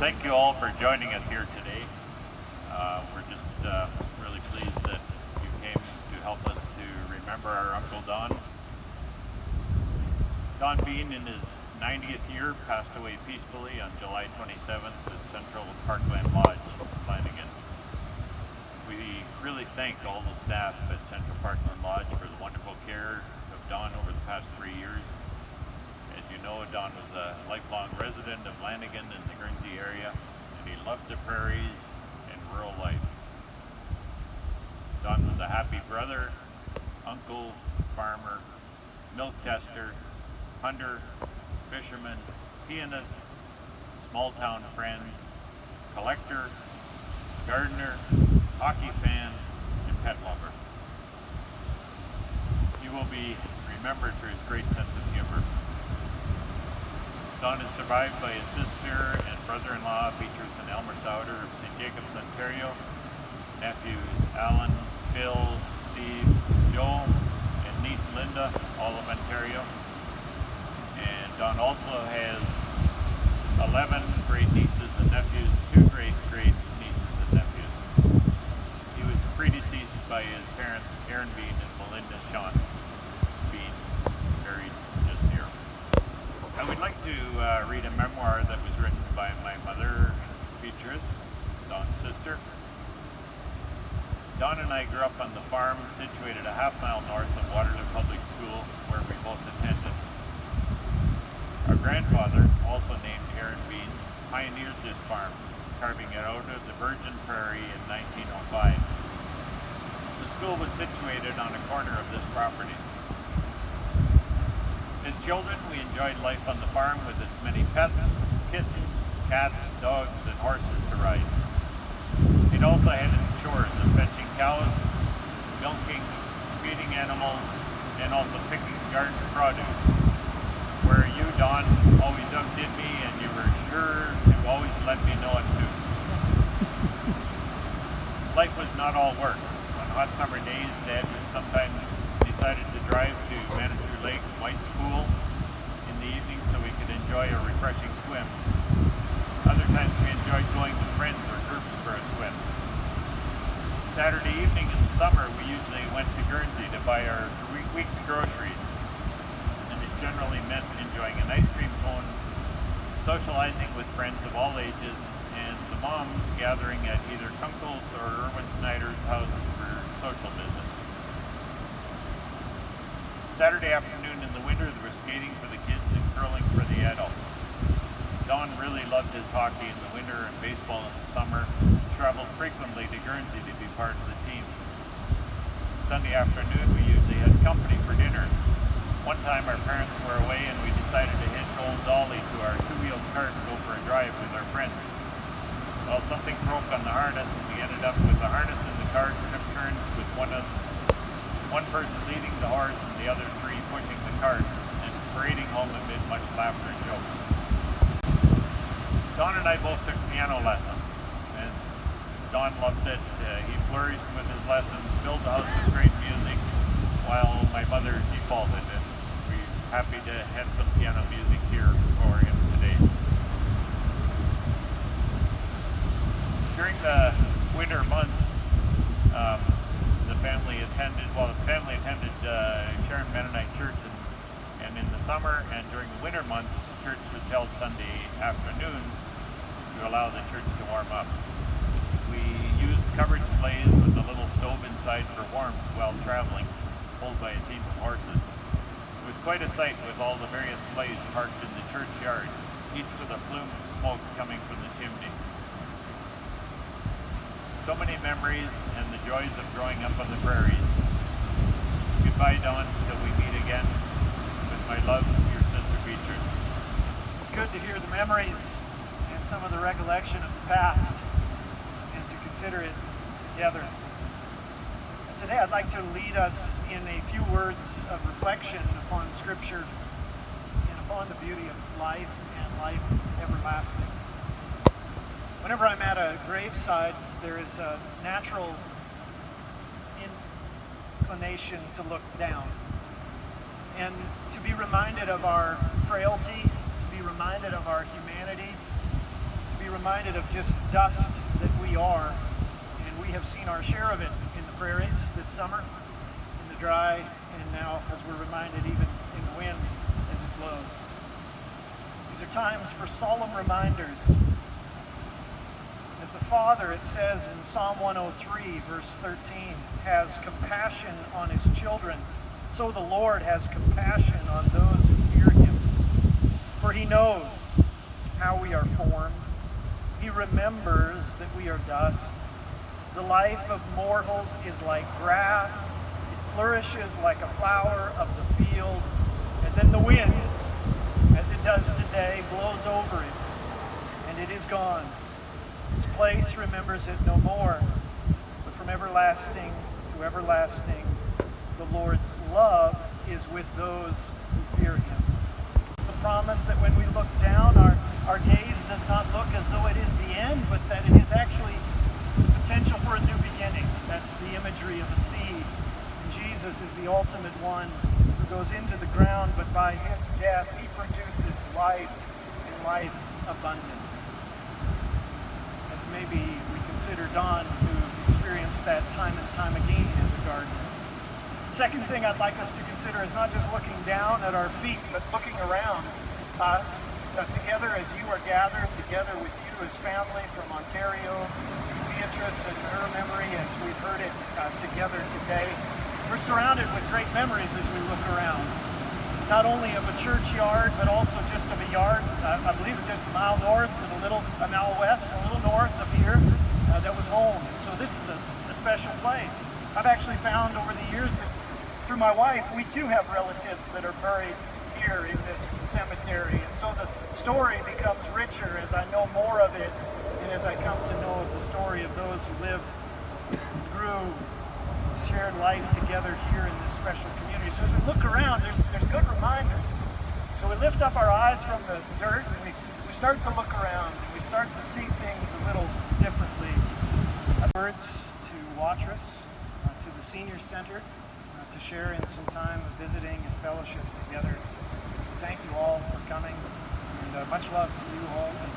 thank you all for joining us here today. We're just really pleased that you came to help us to remember our Uncle Don. Don Bean, in his 90th year, passed away peacefully on July 27th at Central Parkland Lodge, Flanagan. We really thank all the staff at Central Parkland Lodge for the wonderful care of Don over the past 3 years. As you know, Don was a lifelong resident of Flanagan in the Guernsey area, and he loved the prairies and rural life. Don was a happy brother, uncle, farmer, milk tester, hunter, fisherman, pianist, small town friend, collector, gardener, hockey fan, and pet lover. He will be remembered for his great sense of humor. Don is survived by his sister and brother-in-law, Beatrice and Elmer Souder of St. Jacobs, Ontario, nephews Alan, Phil, Steve, Joe, and niece Linda, all of Ontario. And Don also has 11 great nieces and nephews, 2 great nieces and nephews. He was predeceased by his parents, Aaron Bean and Melinda Shawn Bean, buried just here. I would like to read a memoir that was written by my mother, Beatrice, Don's sister. Don and I grew up on the farm situated a half-mile north of Waterloo Public School, where we both attended. Our grandfather, also named Aaron Bean, pioneered this farm, carving it out of the virgin prairie in 1905. The school was situated on a corner of this property. As children, we enjoyed life on the farm with its many pets, kittens, cats, dogs, and horses to ride. It also had its chores of fetching cows, milking, feeding animals, and also picking garden produce, where you, Don, always outdid me, and you were sure to always let me know it too. Life was not all work. On hot summer days, Dad would sometimes decided to drive to Manitou Lake, White's Pool, in the evening so we could enjoy a refreshing swim. Other times we enjoyed going with friends or groups for a swim. Saturday evening in the summer, we usually went to Guernsey to buy our week's groceries, and it generally meant enjoying an ice cream cone, socializing with friends of all ages, and the moms gathering at either Kunkel's or Erwin Snyder's house for social visits. Saturday afternoon in the winter, there was skating for the kids and curling for the adults. Don really loved his hockey in the winter and baseball in the summer, and traveled frequently to Guernsey to be part of the team. Sunday afternoon, we usually had company for dinner. One time our parents were away and we decided to hitch old Dolly to our 2-wheel cart and go for a drive with our friends. Well, something broke on the harness and we ended up with the harness in the cart, trip turns with one person leading the horse and the other 3 pushing the cart, and parading home amid much laughter and jokes. Don and I both took piano lessons, and Don loved it. He flourished with his lessons, filled the house with great music, while my mother defaulted, and we're happy to have some piano music here for him today. During the winter months, the family attended Sharon Mennonite Church, and in the summer and during the winter months, church was held Sunday afternoons to allow the church to warm up. We used covered sleighs with a little stove inside for warmth while traveling, pulled by a team of horses. It was quite a sight with all the various sleighs parked in the churchyard, each with a plume of smoke coming from the chimney. So many memories and the joys of growing up on the prairies. Goodbye, Don, till we meet again. With my love, your sister Beatrice. It's good to hear the memories and some of the recollection of the past and to consider it together. And today I'd like to lead us in a few words of reflection upon Scripture and upon the beauty of life and life everlasting. Whenever I'm at a graveside, there is a natural inclination to look down and to be reminded of our frailty, to be reminded of our humanity, to be be reminded of just dust that we are, and we have seen our share of it in the prairies this summer, in the dry, and now as we're reminded even in the wind as it blows. These are times for solemn reminders. As the Father, it says in Psalm 103, verse 13, has compassion on his children, so the Lord has compassion on those who fear him. For he knows how we are formed. He remembers that we are dust. The life of mortals is like grass. It flourishes like a flower of the field. And then the wind, as it does today, blows over it, and it is gone. Its place remembers it no more. But from everlasting to everlasting, the Lord's love is with those who fear him. It's the promise that when we look down, our gaze does not look as though it is the end, but that it is actually the potential for a new beginning. That's the imagery of a seed. And Jesus is the ultimate one who goes into the ground, but by his death, he produces life and life abundant. As maybe we consider Don, who experienced that time and time again as a gardener. Second thing I'd like us to consider is not just looking down at our feet, but looking around us together as you are gathered, together with you as family from Ontario, Beatrice and her memory as we've heard it together today. We're surrounded with great memories as we look around. Not only of a churchyard, but also just of a yard, I believe it's just a mile north and a mile west, a little north of here, that was home. And so this is a special place. I've actually found over the years that through my wife, we too have relatives that are buried here in this cemetery. And so the story becomes richer as I know more of it and as I come to know the story of those who lived, grew, shared life together here in this special community. So as we look around, there's good reminders. So we lift up our eyes from the dirt and we start to look around and we start to see things a little differently. Words to Watrous, to the Senior Center, to share in some time of visiting and fellowship together. So thank you all for coming, and much love to you all as